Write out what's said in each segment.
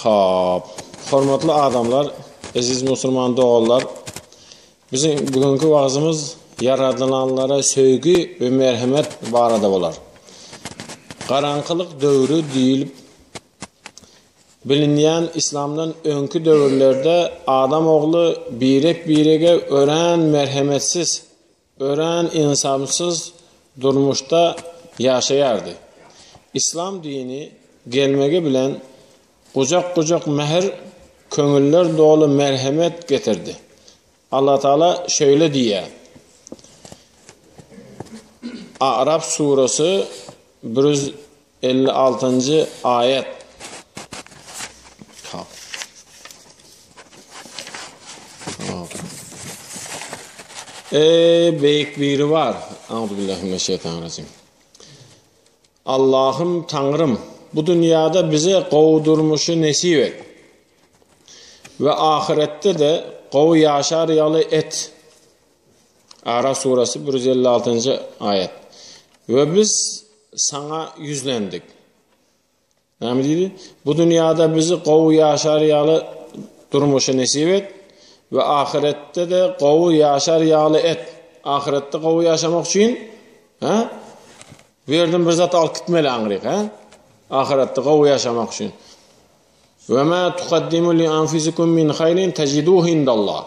Xo'p, hurmatli adamlar, aziz musulmon doğullar, bizim bugünkü va'zimiz yaratılanlara sevgi ve merhamet barada bolar. Qaranqılık dövrü deyilip bilinýän İslamdan öňkü döwürlerde adam oğlu birege ören merhametsiz, ören insafsız durmuşda yaşayardı. İslam dini gelmege bilen kucak mehr, köngüller dolu merhamet getirdi. Allah Teala şöyle diye. A'raf suresi 156. ayet. Beyik biri var. Euzubillahimineşşeytanirracim. Allah'ım Tanrım, bu dünyada bize kovdurmuşu nesip et. Ve ahirette de kov yaşar yalı et. Araf suresi 156. ayet. Ve biz sana yüzlendik. Ne dedi? Bu dünyada bizi kov yaşar yalı durmuşu nesip et. Ve ahirette de kov yaşar yalı et. Ahirette kov yaşamak için verdim bir zat alıp gitmeli angrık. Ahirette kov yaşamak için. Ve ma tuqaddimu li anfusikum min hayrin tajiduhu indallah.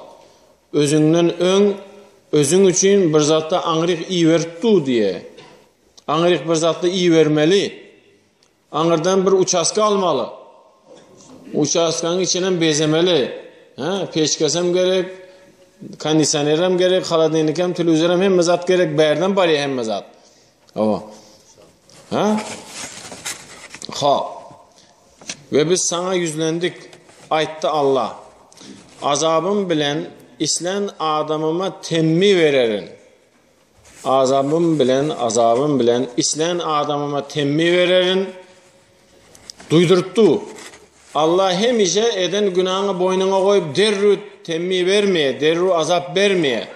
Özün için bir zatta angrık iyi verttu diye. Angrık bir zatta iyi vermeli. Angrdan bir uçaska almalı. Uçaskanın içinden bezemeli. Peşkesem gerek, kondisionerim gerek, haladenikem, televizörüm hem mezat gerek, berden bari hem mezat. Ve biz sana yüzlendik, aytti Allah. Azabım bilen, islen adamıma temmi vererin. Azabım bilen, islen adamıma temmi vererin. Duydurttu. Allah hem işe eden günahını boynuna koyup derru temmi vermeye, derru azap vermeye.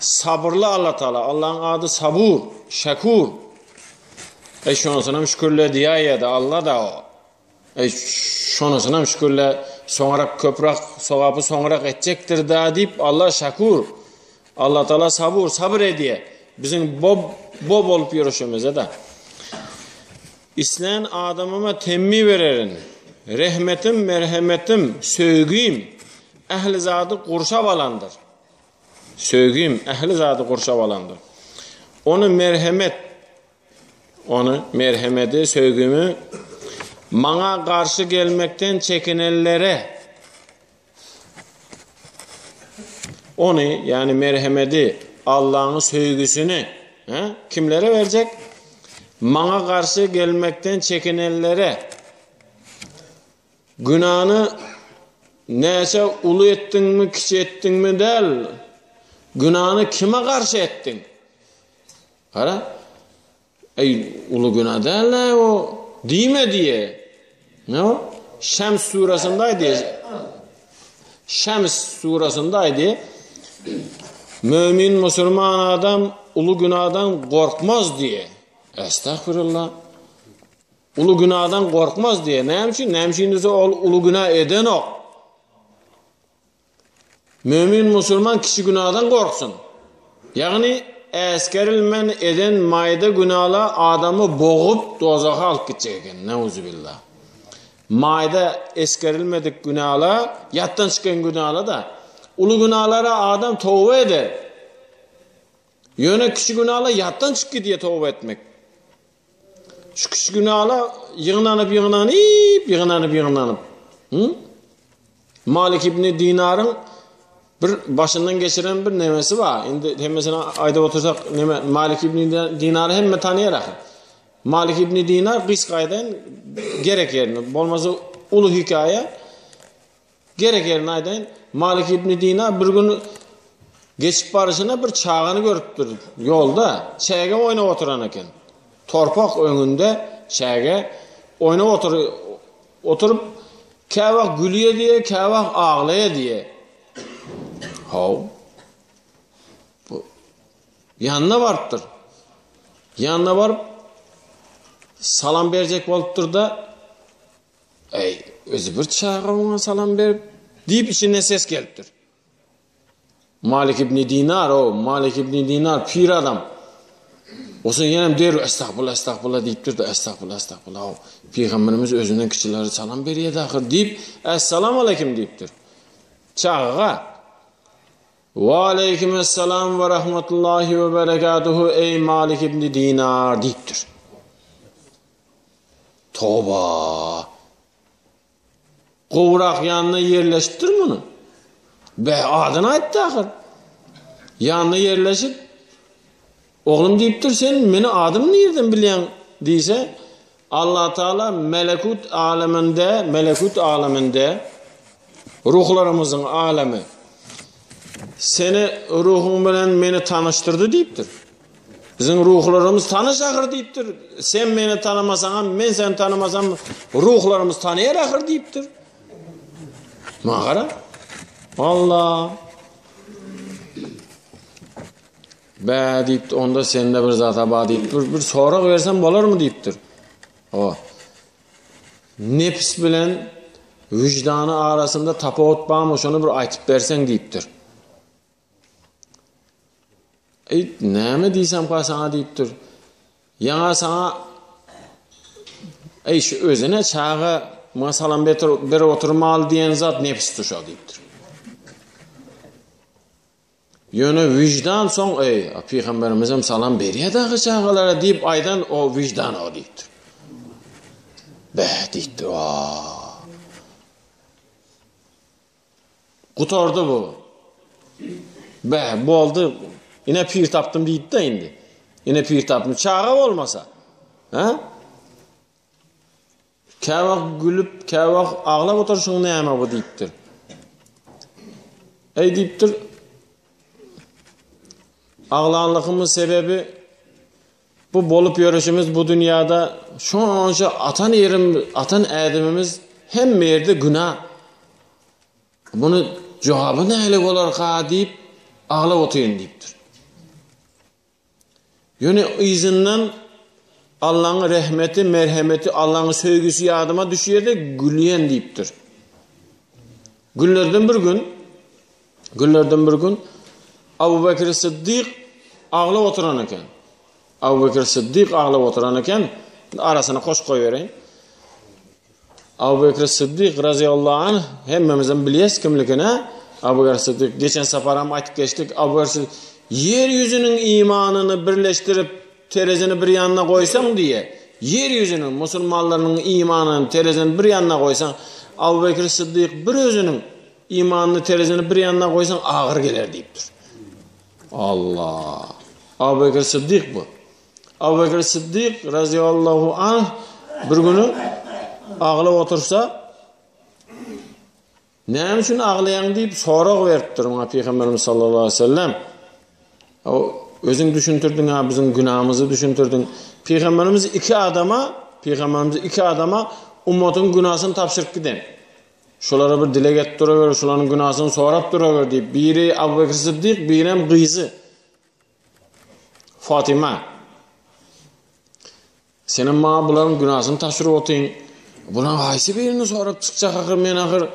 Sabırlı Allah Teala. Allah'ın adı sabur, şakur. Şonasına şükürle diye de Allah da o. Şonasına şükürle sonra köprak sogapı sonra edecektir da deyip Allah şakur. Allah Teala sabır ediye. Bizim bob olup yürüyüşümüze de. İslen adamıma temmi vererin. Rehmetim, merhametim, söygüyüm, ehli zadı kurşav alandır. Söygüyüm, ehli zadı kurşav alandır. Onu merhameti, söygümü, bana karşı gelmekten çekinenlere, onu yani merhameti, Allah'ın söygüsünü kimlere verecek? Bana karşı gelmekten çekinenlere, günahını neyse ulu ettin mi, kiçi ettin mi değil. Günahını kime karşı ettin? Ulu günah değil o. Dime diye. Ne o? Şems surasındaydı. Mümin, Müslüman adam ulu günahdan korkmaz diye. Estağfurullah. Ulu günahdan korkmaz diye. Neymişin ulu günah eden o. Mümin Müslüman kişi günahdan korksun. Yani eskerilmen eden mayda günahla adamı boğup dozağa alıp gidecek. Neuzubillah. Mayda eskerilmedik günahla, yattan çıkan günahla da ulu günahlara adam tövbe eder. Yöne kişi günahla yattan çıkı diye tövbe etmek. Şu kişi günahla yığınanıp. Malik İbni Dinar'ın bir başından geçiren bir nemesi var. Şimdi hemmesine ayda otursak Malik İbni Dinar'ı hemme tanıyarak. Malik İbni Dinar kıskaydan gerek yerine. Olmazsa ulu hikaye gerek yerine aydan Malik İbni Dinar bir gün geçip barışına bir çağını görüptür yolda. Çayga oynap oturan eken. Torpak önünde çayga oynap oturup kavak gülüye diye, kavak ağlaya diye. Yanına varıptır. Yanına varıp salam verecek boluptur da Özü bir çağa ona salam berip deyip içine ses gelipdir. Malik ibn Dinar, o Malik ibn Dinar pir adam. Olsun yenem der estağfurullah estağfurullah deyipdir da estağfurullah estağfurullah. O Peygamberimiz özünden kiçileri salam beriye dahil deyip esselamu aleyküm deyipdir. Çağa ve aleykümesselam ve rahmetullahi ve berekatuhu ey Malik ibn Dinar deyipdir. Toba. Kovrak yanına yerleştir bunu. Be adına ayıttı ahir. Yanına yerleşip oğlum deyiptir sen meni adımı nereden bilen deyse Allah Teala melekut aleminde ruhlarımızın alemi seni ruhun bilen meni tanıştırdı deyiptir. Bizim ruhlarımız tanışakır deyiptir. Sen beni tanımasan, men seni tanımasam ruhlarımız tanıyakır deyiptir. Mağara. Allah. Be deyiptir. Onda sende bir zata ba deyiptir. Bir sorak versen bolar mı deyiptir. O. Nefs bilen vicdanı arasında tapavut bağmış onu bir aytıp versen deyiptir. Näme diysem ka sana deyiptir. Yana sana şu özüne çağı masalan bir oturmalı diyen zat nefs tuşa deyiptir. Yönü vicdan son Peygamberimizem salam beriye dağı çağılara deyip aydan o vicdan o deyiptir. Be deyiptir. Kutordu bu. Be bu oldu. Yine pir taptım deyip de indi. Yine pir taptım. Çağı olmasa. Ha? Kavak gülüp, kavak ağlap oturuşun näme bu deyiptir. Deyiptir. Ağlanlığımız sebebi bu bolup yörüşümüz bu dünyada şu anca atan edimimiz hem yerde günah. Bunu cevabı näle bolar ka deyip ağlap oturun deyiptir. Yani izinden Allah'ın rahmeti, merhameti, Allah'ın sevgisi yadıma düşüyor da gülüyen deyiptir. Günlerden bir gün Abu Bekir Sıddık ağlap oturan eken. Abu Bekir Sıddık ağlap oturan eken arasına koş koyvereyim. Abu Bekir Sıddık radıyallahu anh hemmemizden biliyes kimlikine. Abu Bekir Sıddık geçen seferam aytıp geçtik. Abu Bekir Sıddık yeryüzünün imanını birleştirip terezini bir yanına koysan diye yeryüzünün Müslümanlarının imanını terezini bir yanına koysan Abu Bekir Sıddık bir özünün imanını terezini bir yanına koysan ağır gelir deyiptir. Allah. Abu Bekir Sıddık bu. Abu Bekir Sıddık radıyallahu anh bir günü ağlap otursa ne için ağlayan deyip sorak veriptir ona Peygamberimiz sallallahu aleyhi ve sellem. O özün düşüntürdün ha bizim günahımızı düşüntürdün. Peygamberimiz iki adama ummatın günahını tapşırıp giden. Şolara bir dile getiriver, şoların günahını sorap duraver deyip biri Abu Bekir Sıddık, biri kızı Fatima. Senin ma buların günahını tapşırıp otayın. Buna haysi birini sorap çıkacak akır men akır.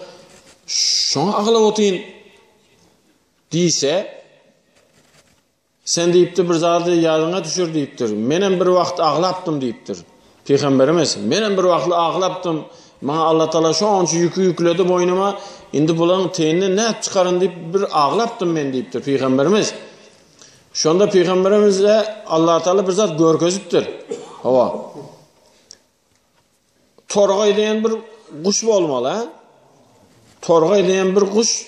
Şuna ağlap otayın deyse sen deyiptir bir zatı yadına düşür deyiptir. Menen bir vakt ağlaptım deyiptir. Peygamberimiz menen bir vakt ağlaptım. Bana Allah Teala şu ançı yükü yükledi boynuma. Indi bulanın teynini ne çıkarın deyip bir ağlaptım ben deyiptir Peygamberimiz. Şu anda Peygamberimizle Allah Teala bir zat görkeziptir. Hava. Torgay diyen bir kuş olmalı ha. Torgay diyen bir kuş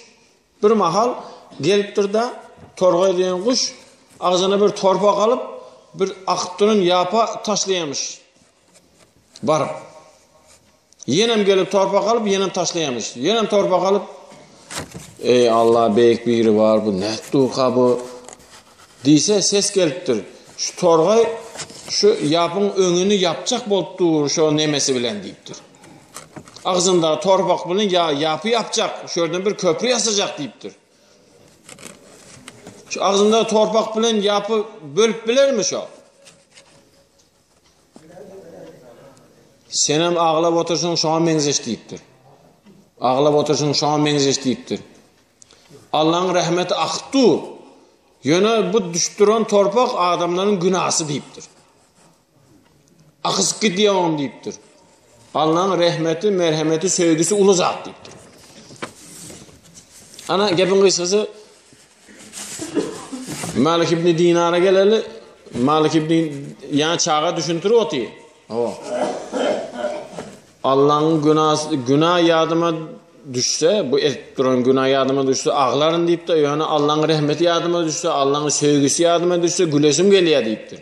bir mahal geliptir da torgay diyen kuş ağzına bir torpak alıp bir akıttırın yapa taşlayamış. Varıp. Yenem gelip torpak alıp yenem taşlayamış. Yenem torpak alıp ey Allah beyik biri var bu ne duka bu deyse ses geliptir. Şu torgay şu yapın önünü yapacak boluptur şu nemesi bilen deyiptir. Ağzında torpak bilen yapı yapacak. Şuradan bir köprü yasacak deyiptir. Şu ağzında torpak bilen yapı bölüp bilermiş o. Sen hem ağlap otursun şoňa meňzeş diýipdir. Ağlap otursun şoňa meňzeş diýipdir. Allah'ın rahmeti aktı. Yöne bu düştüren torpak adamların günahsı diýipdir. Akısyp gidýän diýipdir. Allah'ın rahmeti, merhameti, söýgüsi uly zat diýipdir. Ana gepin gysgasy Malik ibn Dinar'a geleli, Malik ibn yani çağa düşüntürüp otyy. Allah'ın günah yadıma düşse, bu ettiren günah yadıma düşse ağların deyip de yani Allah'ın rahmeti yadıma düşse, Allah'ın söýgüsi yadıma düşse gülesim gelýär deyipdir.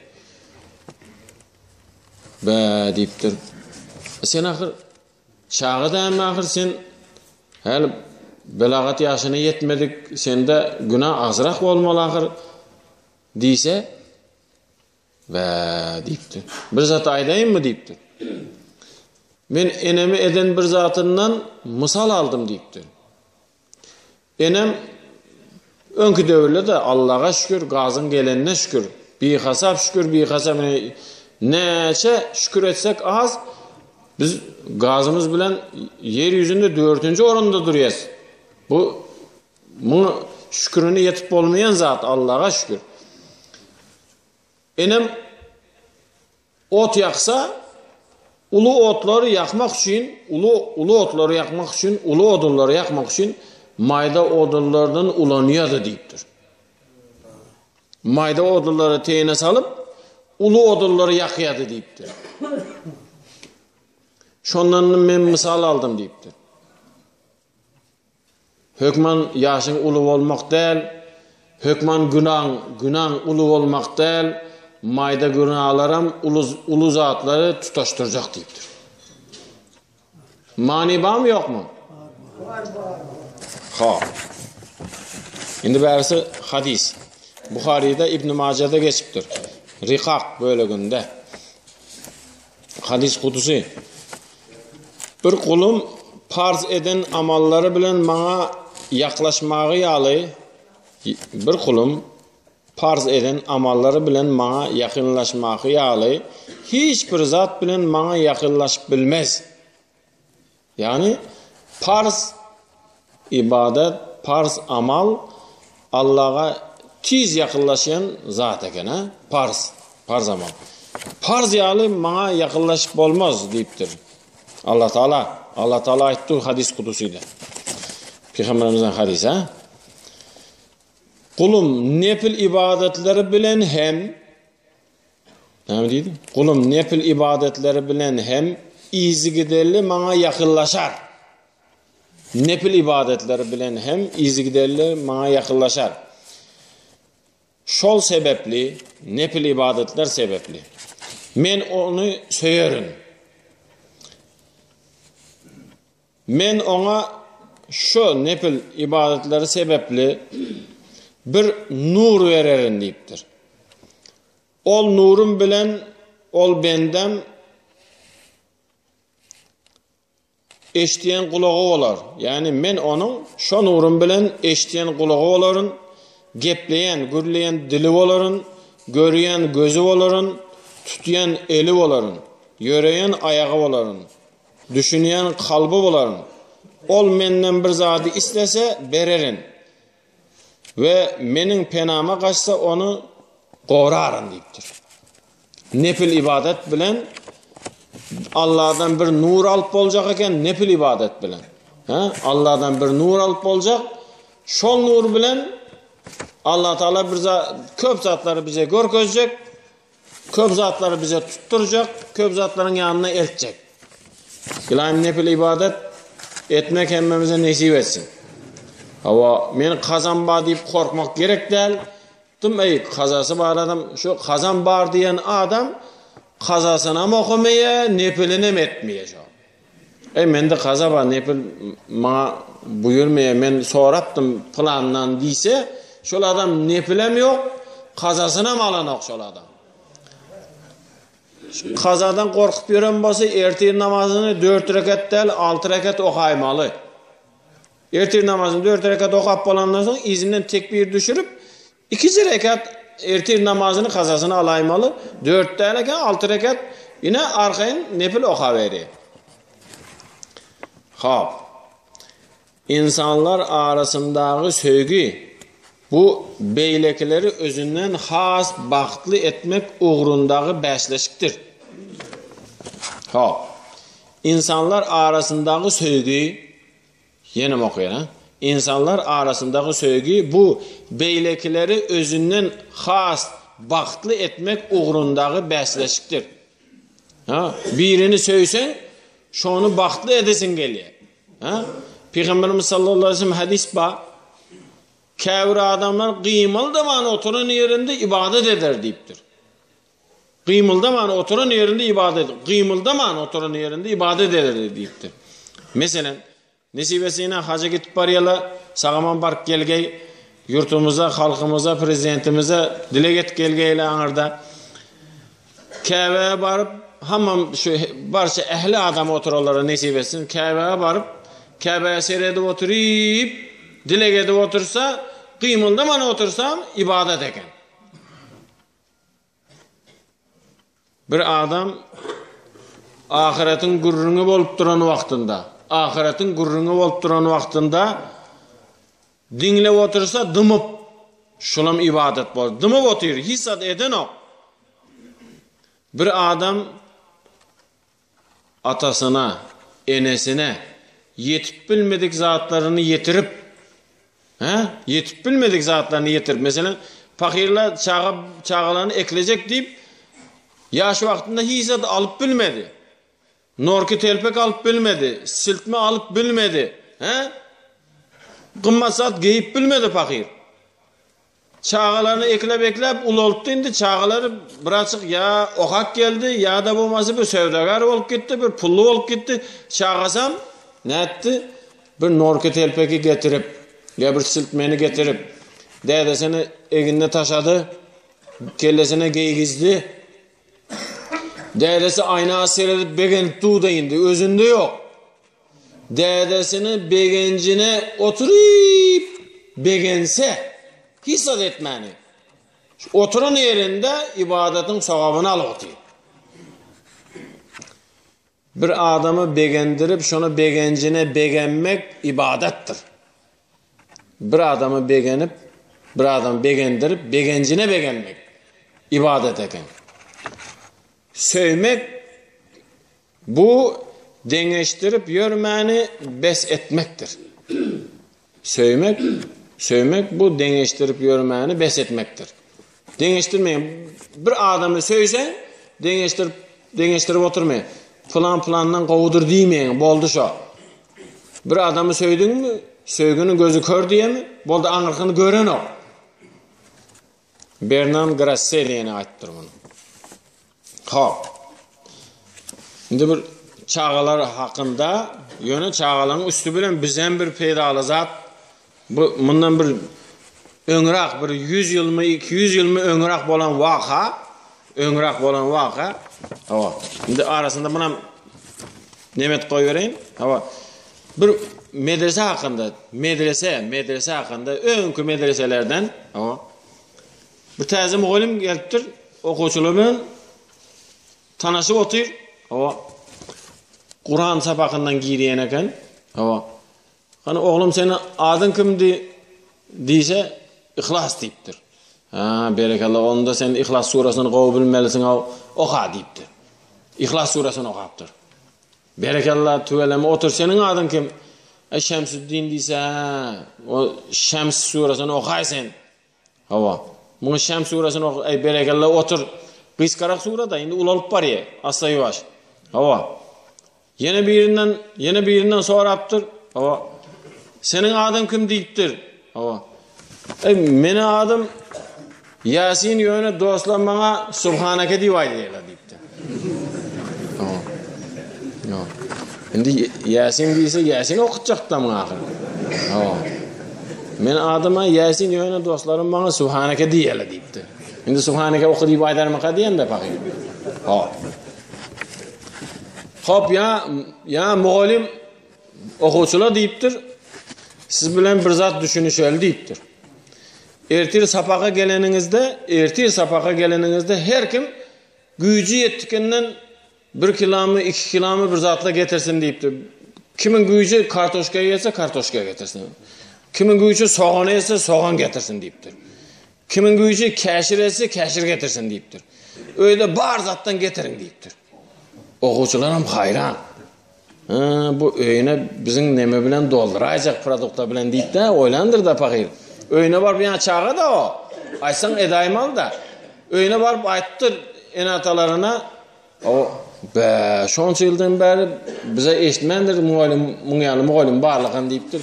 Be deyipdir. Sen ahir çağı da hem ahir sen hel belagat yaşına yetmedik, sende günah azrak bolmaly ahir diýse ve deyipdir. Bir zat aýdaýyn mı deyipdir. Men enemi eden bir zatından misal aldım deyipdir. Enem önkü döwürde de Allah'a şükür, gazın gelenine şükür. Bir hasap şükür, bir hasap neçe şükür etsek az. Biz gazımız bilen yeryüzünde 4. oranda durýas. Bu şükürünü yetip bolmayan zat Allah'a şükür. Enem ot yaksa ulu otları yakmak için, ulu otları yakmak için, ulu odunları yakmak için mayda odunlardan ulanýardy diýipdir. Mayda odunları teýine salıp ulu odunları yakýardy diýipdir. Şondan men misal aldım diýipdir. Hökman ýaşyň ulu bolmak däl, hökman günah ulu bolmak däl, mayda günahlarım ulu zatları tutaştıracak deyiptir. Mani var mı yok mu? Ha. Şimdi berisi hadis. Buhari'de İbn Majah'da geçipdir. Rikak bölümünde. Hadis kutusu. Bir kulum farz eden amalları bilen bana yaklaşmağı ýaly. Bir kulum farz eden amalları bilen maňa ýakynlaşmagy ýaly hiç bir zat bilen maňa ýakynlaşyp bilmez. Yani farz ibadet, farz amal Allah'a tiz ýakynlaşan zat eken ha? Farz amal. Farz ýaly maňa ýakynlaşyp bolmaz diýipdir. Allah Taala aýtdy hadis kudusyda. Peygamberimizden hadis ha? Kulum nefil ibadetleri bilen hem Kulum nefil ibadetleri bilen hem izi giderli maňa ýakynlaşar. Nefil ibadetleri bilen hem izi giderli maňa ýakynlaşar. Şol sebepli, nefil ibadetler sebepli. Men onu söýerim. Men ona şu nefil ibadetleri sebepli bir nur vererin deyipdir. Ol nurum bilen ol bendem eşdiyen kulağı olar. Yani men onun şu nurum bilen eşdiyen kulağı oların, gepleyen, gürleyen dili oların, görüyen gözü oların, tutyan eli oların, yöreyen ayağı oların, düşünyen kalbi oların. Ol menden bir zadi istese bererin. Ve menin penama kaçsa onu gorarın deyipdir. Nefil ibadet bilen Allah'dan bir nur alıp bolacak eken nefil ibadet bilen. Allah'dan bir nur alıp bolacak. Şol nur bilen Allah Teala köp zatları bize görkezecek. Köp zatları bize tutturacak. Köp zatların yanına eltecek. İlahim nefil ibadet etmek hemmemize nesip etsin. Hava men kazan bar deyip korkmak gerek değil. Kazası bar adam, şu kazan bar diyen adam kazasına mı okumaya, nepilini mi etmeye? Men de kaza bar, nepil bana buyurmaya, men soraptım plandan deyse, şol adam nepilem yok, kazasına mı alan yok şol adam? Kazadan korkup yören bası, ertir namazını 4 rekat değil, 6 rekat okaymalı. Ertir namazını 4 rekat okap olandan sonra izinden tekbir düşürüp 2 rekat ertir namazını kazasını alaymalı. 4 tane 6 rekat Yine arkayın nefil oka veri. Hop. İnsanlar arasındaki sevgi bu beylekileri özünden has baxtlı etmek uğrundağı bəsləşikdir. Hop. İnsanlar arasındaki sevgi yeni mi okuyun? İnsanlar arasındaki sevgi bu beylekileri özünden has baxtlı etmek uğrundağı bəsləşikdir. Ha, birini söysen şonu baxtlı edesin geliyor. Ha? Peygamberimiz sallallahu aleyhi ve sellem hadis var. Kavir adamlar kıymalı zaman oturan yerinde ibadet eder deyiptir. Kıymalı zaman oturan yerinde ibadet eder. Kıymalı zaman oturan yerinde ibadet eder deyiptir. Mesela nesibesine hacı gitip barıyla sağaman bark gelgey yurtumuza, halkımıza, prezidentimize dile get gelgeyle anırda. Kabe'ye barıp hamam şu barça ehli adam otururlar nesibesin. Kabe'ye barıp Kabe'ye seyredip oturup dile gedip otursa kıymılda bana otursam ibadet eken. Bir adam ahiretin gurrunu bolup duran vaktında dinle otursa dımıp şulam ibadet bol. Dımıp oturuyor. Hissat eden o. Bir adam atasına, enesine yetip bilmedik zatlarını yetirip yetip bilmedik zatlarını yetirip mesela fakirler çağalarını ekleyecek deyip yaş vaktinde hissat alıp bilmedi. Norki telpek alıp bilmedi. Siltme alıp bilmedi. Kımmasat giyip bilmedi fakir. Çağalarını eklep ulolttu indi. Çağaları bırakıp ya okak geldi ya da bulması bir sevdagar olup gitti, bir pullu olup gitti. Çağasam ne etti? Bir norki telpeki getirip ya bir siltmeni getirip dedesini eginde taşadı. Kellesine giygizdi. Dedesi ayna seyredip begenip tuğda indi. Özünde yok. Dedesini begencine oturup begense hissat etmeni. Oturun yerinde ibadetin sevabını al oturup. Bir adamı begendirip şunu begencine begenmek ibadettir. Bir adamı begendirip begencine begenmek ibadet eken. Sövmek bu dengeştirip yörmeni bes etmektir. Sövmek bu dengeştirip yörmeni bes etmektir. Dengeştirmeyin. Bir adamı sövsen dengeştirip oturmayın. Plandan kovudur demeyin. Boldu şu. Bir adamı söydün mü? Söygünün gözü kör diye mi? Boldu anırkını gören o. Bernard Grasset diyene aittir bunu. Hop. Şimdi bir çağalar hakkında yönü çağaların üstü bilen bizden bir peydalı zat bundan bir öngrak bir 100 yıl mı 200 yıl mı öngrak bolan vaka şimdi arasında buna nemet koy vereyim bir medrese hakkında önkü medreselerden bir taze muallim geliptir okuçuluğun tanışıp otur. Kur'an sapakından giydiyen eken. Hani oğlum senin adın kimdi deyse İhlas deyiptir. Berekallah onda sen İhlas surasını qovu bilmelisin oqa deyiptir. İhlas surasını oqaptır. Berekallah tüveleme otur senin adın kim? Şemsüddin deyse o Şems surasını oqaysan. Bunu Şems surasını oqa berekallah otur. Kıyskarak surada indi ulalıp var ya asla yavaş. Yine birinden soraptır. Senin adın kim deyiptir. Meni adım Yasin yöne dostlar bana Subhaneke divaylı deyiptir. Şimdi Yasin deyse Yasin okutacak da mı ahir? Men adıma Yasin yöne dostlarım bana Subhaneke deyiptir. Şimdi Subhaneke oku deyip aydarmaka diyen de bakayım. Hop ya muallim okuçular deyiptir. Siz bilen bir zat düşünüşel deyiptir. Ertir sapaka geleningizde her kim gücü yettikenden 1 kilomu 2 kilomu bir zatla getirsin deyipti. Kimin gücü kartoşka yese kartoşka getirsin. Kimin gücü soğan yese soğan getirsin deyiptir. Kimin gücü keşir etse keşir getirsin deyiptir. Öyle bar zattan getirin deyiptir. Okuçular ham hayran. Bu öyüne bizim neme bilen dolduracak produkta bilen deyip de oylandır da fakir. Öyüne var bir yana çağa da o. Aysan edaymal da. Öyüne varıp ayttır enatalarına. O be şonça yıldan beri bize eşitmendir muğalim barlığın deyiptir.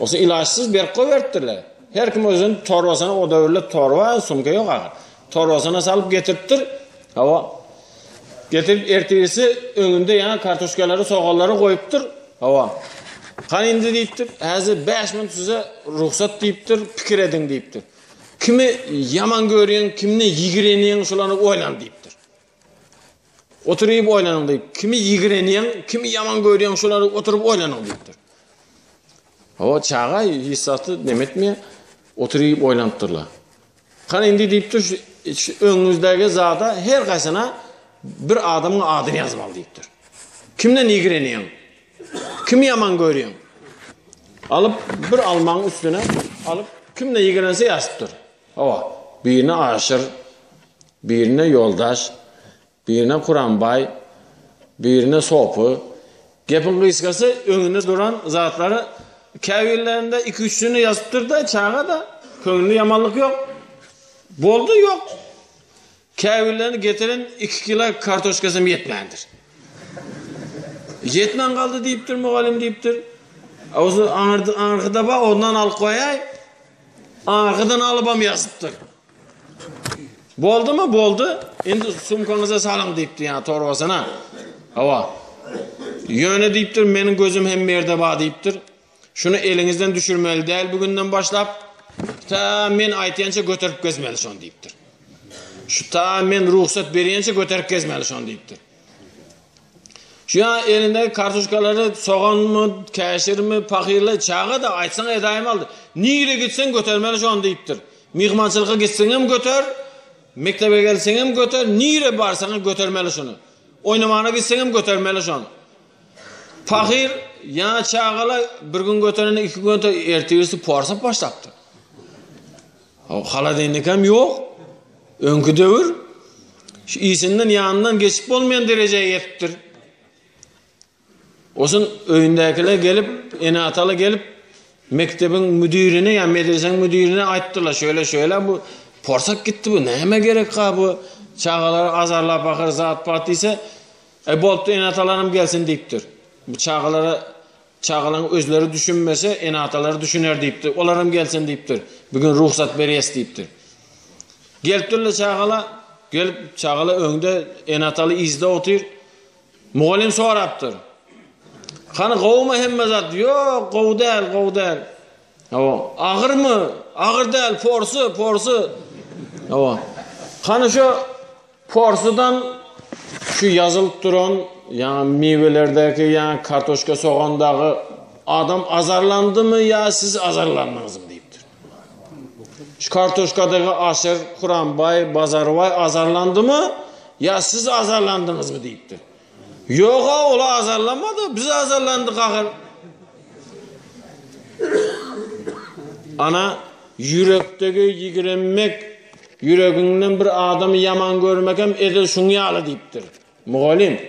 Olsa ilaçsız bir koyverttirler. Her kim özünün torbasına o dövrle torba sumka yok ağır. Torbasına salıp getirttir. Hava getirip ertesi önünde yana kartoşkaları soğalları koyuptur. Hava. Kan indi deyiptir. Hazır 5 minut size ruhsat deyiptir. Fikir edin deyiptir. Kimi yaman görüyen, kimini yigireniyen şulanı oylan deyiptir. Oturup oylanın deyip. Kimi yigireniyen, kimi yaman görüyen şuları oturup oylanın deyiptir. Hava çağa hissatı demetmeye oturup oylanıptırlar. Kan indi deyiptir. Önünüzdeki zata her kaysana bir adamın adını yazmalı deyiptir. Kimden yigireniyen? Kimi yaman görüyen? Alıp bir almanın üstüne alıp kimden yigirense yazıptır. Hava. Birine aşır, birine yoldaş, birine Kur'anbay, birine sopu. Gepin kıyskası önünde duran zatları kevirlerinde 2-3'sünü yazıptır da çağa da köngünde yamanlık yok. Boldu yok. Kevirlerini getirin 2 kilo kartoşkasım yetmendir. Yetmen kaldı deyiptir, muğalim deyiptir. Ağzı arkada bak ondan al koyay. Arkadan alıbam yazıptır. Boldu mu? Boldu. Şimdi sumkanıza salın deyiptir yani torbasına. Hava. Yöne deyiptir, benim gözüm hem yerde bağ deyiptir. Şunu elinizden düşürmeli değil bugünden başlap. Ta men aytyança götürüp gezmeli şon deyiptir. Şu ta men ruhsat beriyençe götürüp gezmeli şon deyiptir. Şu an elinde kartoşkaları soğan mı, keşir mi, pakirli çağı da aytsan edayım aldı. Nire gitsen götürmeli şon deyiptir. Mihmançılığa gitsen hem götür, mektebe gelsen hem götür, nire barsan götürmeli şunu. Oynamana gitsen hem götürmeli şonu. Pakir yana çağala bir gün götürene 2 gün ertesi porsap başlaptı. Hala deyinlikam yok. Önkü dövür. Şu iyisinden yanından geçip olmayan dereceye yettir. Olsun öyündekiler gelip, enatalı gelip mektebin müdürine yani medresenin müdürine ayttılar. Şöyle bu porsak gitti bu. Neyime gerek ha bu çağaları azarla bakır zat partiyse boluptu enatalarım gelsin deyiptir. Bu çağaların özleri düşünmese enataları düşüner deyiptir. Olarım gelsin deyiptir. Bugün ruhsat beriyes deyiptir. Geliptirle çağala önde enatalı izde otur. Muğalim soraptır. Kanı kovma hemme zat. Yok kov değil. Ağır mı? Ağır değil. Porsu. Kanı şu porsudan şu yazılıp duran yani meyvelerdeki yani kartoşka soğandaki adam azarlandı mı ya siz azarlandınız mı deyiptir. Şu kartoşkadaki aşır, Kur'anbay, Bazarvay azarlandı mı ya siz azarlandınız mı deyiptir. Yok ha ola azarlanmadı biz azarlandık ağır. Ana yürekteki yigirenmek yüreğinden bir adamı yaman görmek hem edil şunu yağlı deyiptir. Muğalim.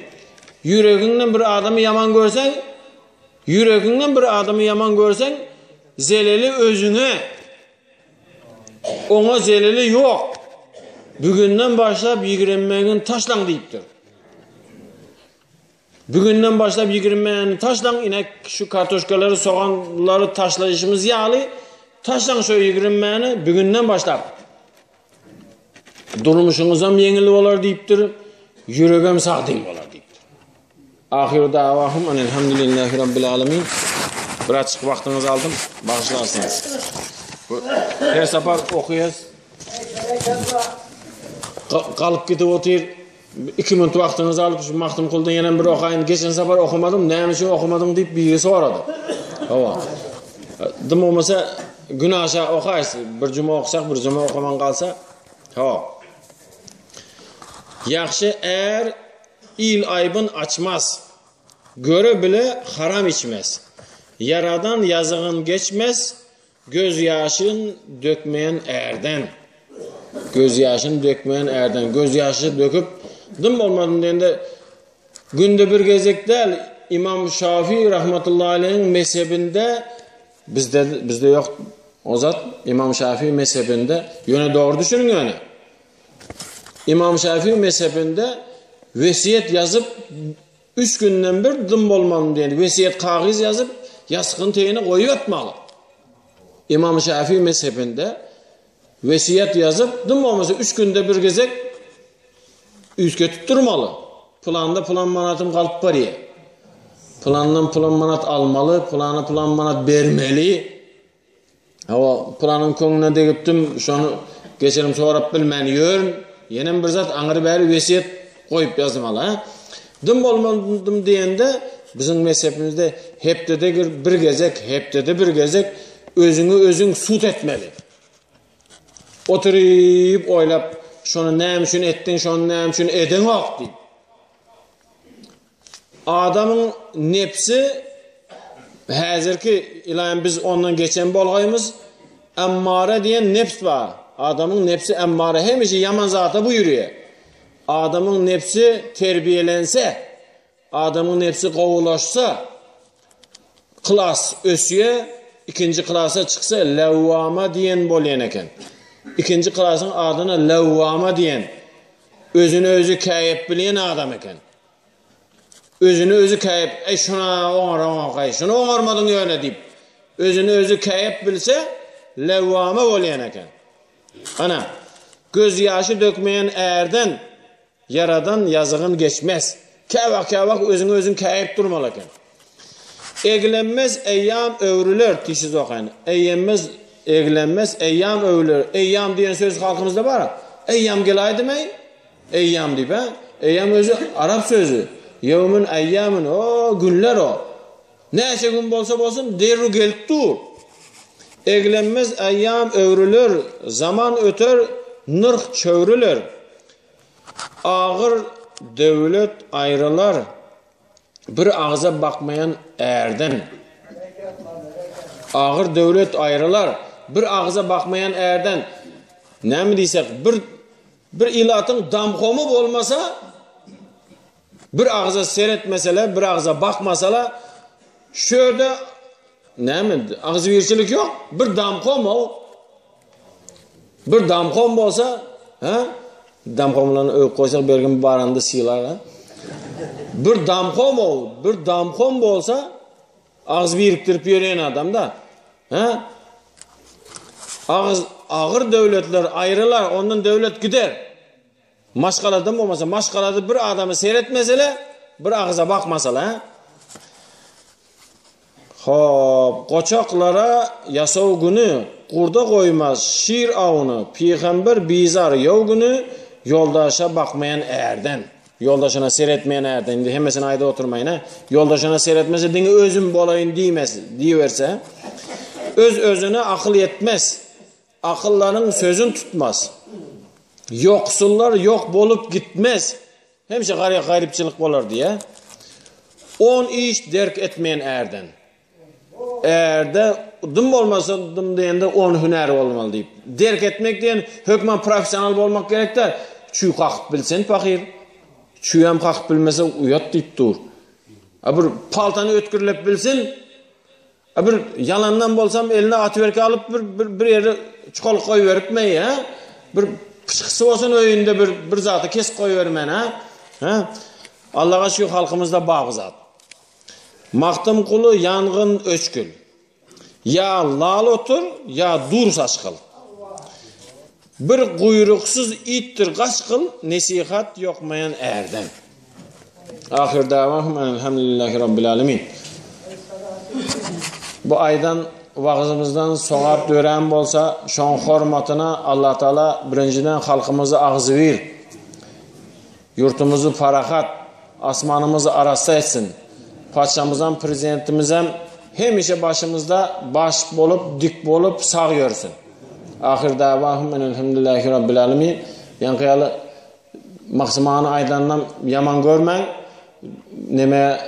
Yüreğinden bir adamı yaman görsen zeleli özüne ona zeleli yok. Bugünden başlayıp yigirenmeğin taşlan deyiptir. Bugünden başlayıp yigirenmeğin taşlan yine şu kartoşkaları soğanları taşlayışımız yağlı taşlan şu yigirenmeğini bugünden başlayıp durmuşunuzam yengili olar deyiptir. Yüreğim sağdayım olar deyiptir. Ahir davahum elhamdülillahi rabbil alamin. Bir açık vaktinizi aldım. Bağışlarsınız. Her sefer okuyuz. Kalıp gidip otur. 2 minut vaktinizi alıp şu Mahtum Kul'dan yenen bir okuyun. Geçen sefer okumadım. Neyim için okumadım deyip birisi oradı. Hava. Dım olmasa günahşa okuyuz. Bir cuma okusak bir cuma okuman kalsa. Hava. Yaxşı eğer il aybın açmaz. Göre bile haram içmez. Yaradan yazığın geçmez. Göz yaşın dökmeyen erden. Göz yaşın dökmeyen erden. Göz yaşı döküp dım olmadın deyende günde bir gezek değil. İmam Şafii rahmetullahi aleyhin mezhebinde bizde yok. O zat İmam Şafii mezhebinde yöne doğru düşünün yöne. İmam Şafii mezhebinde vesiyet yazıp 3 günden bir dım olmanın deyende vesiyet kağıt yazıp yastıkın teyine koyup atmalı. İmam Şafii mezhebinde vesiyet yazıp dım olmasa 3 günde bir gezek üske tutturmalı. Planda plan manatım kalıp var ya. Plandan plan manat almalı, plana plan manat vermeli. O planın konuna degiptim, şonu geçerim sorap bilmeni yörün. Yenem bir zat anırı beri vesiyet koyup yazmalı. Dım olmadım deyende bizim mezhebimizde heptede bir gezek özünü sut etmeli. Oturup oylap şonu neymişin ettin, şonu neymişin eden yok deyip. Adamın nefsi hazırki ilan biz ondan geçen bolğayımız emmare diyen nefs var. Adamın nefsi emmare hemişe yaman zata buyuruyor. Adamın nefsi terbiyelense, adamın nefsi kovulaşsa, klas ösüye, ikinci klasa çıksa levvama diyen bolyen eken. İkinci klasın adına levvama diyen, özünü özü kayıp bilen adam eken. Özünü özü kayıp, şuna oğar, şuna oğarmadın öyle deyip, özünü özü kayıp bilse levvama bolyen eken. Ana, göz yaşı dökmeyen erden, yaradan yazığın geçmez. Kavak özünü özün kayıp durmalı eken. Eglenmez eyyam övrülür tişiz okuyun. Eglenmez eyyam övrülür. Eyyam diyen söz halkımızda var. Eyyam gelaydı mı? Eyyam deyip ha. Eyyam özü Arap sözü. Yevmin eyyamın o günler o. Neyse gün bolsa derru gelip dur. Eglenmez eyyam övrülür. Zaman öter nırk çövrülür. Ağır devlet ayrılar. Bir ağza bakmayan erden. Ağır devlet ayrılar. Bir ağza bakmayan erden. Ne mi diysek? Bir ilatın damkomu olmasa, bir ağza seyretmeseler, bir ağza bakmasalar, şöyle ne mi? Ağzı virçilik yok. Bir damkom o. Bir damkom olsa, ha? Damkomlarını öğüt koysak belki baranda sıyılar ha. Bir damkom olsa ağız biriktirip yöreyen adam da. He? Ağır devletler ayrılar, ondan devlet gider. Maşkaladan olmasa, maşkalada bir adamı seyretmeseler, bir ağıza bakmasalar. Hop, koçaklara yasav günü, kurda koymaz şiir avını, peygamber bizar yav günü, yoldaşa bakmayan erden. Yoldaşına seyretmeyen erden. Hemesin ayda oturmayın ha. Yoldaşına seyretmese dini özüm bolayın diyiverse. Özüne akıl yetmez. Akılların sözün tutmaz. Yoksullar yok bolup gitmez. Hemşe garipçilik bolar diye. 10 iş derk etmeyen erden. Erde dım olmasa dım deyende 10 hüner olmalı deyip. Derk etmek diyen hükmen profesyonel olmak gerek de çüy kakıp bilsen fakir. Çüyem kakıp bilmese uyat deyip dur. Bir paltanı ötkürlep bilsin. Bir yalandan bolsam eline atıverke alıp bir yere çukalık koy veripmeyi ha. Bir pışkısı olsun öyünde bir zatı kes koy vermen ha. Allah'a şu halkımızda bağ zat. Maktım kulu yangın öçkül. Ya lal otur ya dur saçkıl. Bir kuyruksuz ittir kaçkıl, nesihat yokmayan erden. Ahir davahum elhamdülillahi rabbil alemin. Bu aydan vağızımızdan soğap dören bolsa, şon hormatına Allah Teala birinciden halkımızı ağzı ver. Yurtumuzu farahat, asmanımızı arasa etsin. Paşamızdan, prezidentimizden hemişe başımızda baş bolup, dik bolup sağ görsün. Ahir davahum elhamdülillahi rabbil alemin. Yankıyalı Maksimani aydandan yaman görmeň. Neme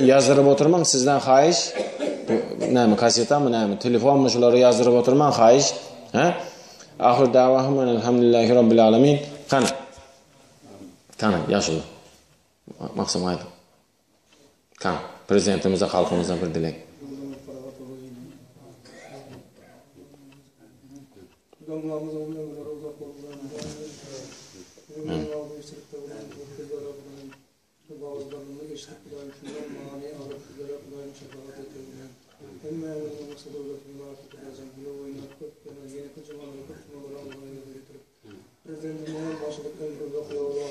yazdırıp oturmaň sizden haýyş. Näme kasetami, näme telefonmy şolary yazdırıp oturmaň haýyş. Ha? Ahir dawahum elhamdülillahi rabbil alamin. Kana yaşlı. Maksum aydı. Kana prezidentimize, halkımıza bir dilek. President'in başlıklarını da koyuyorlar.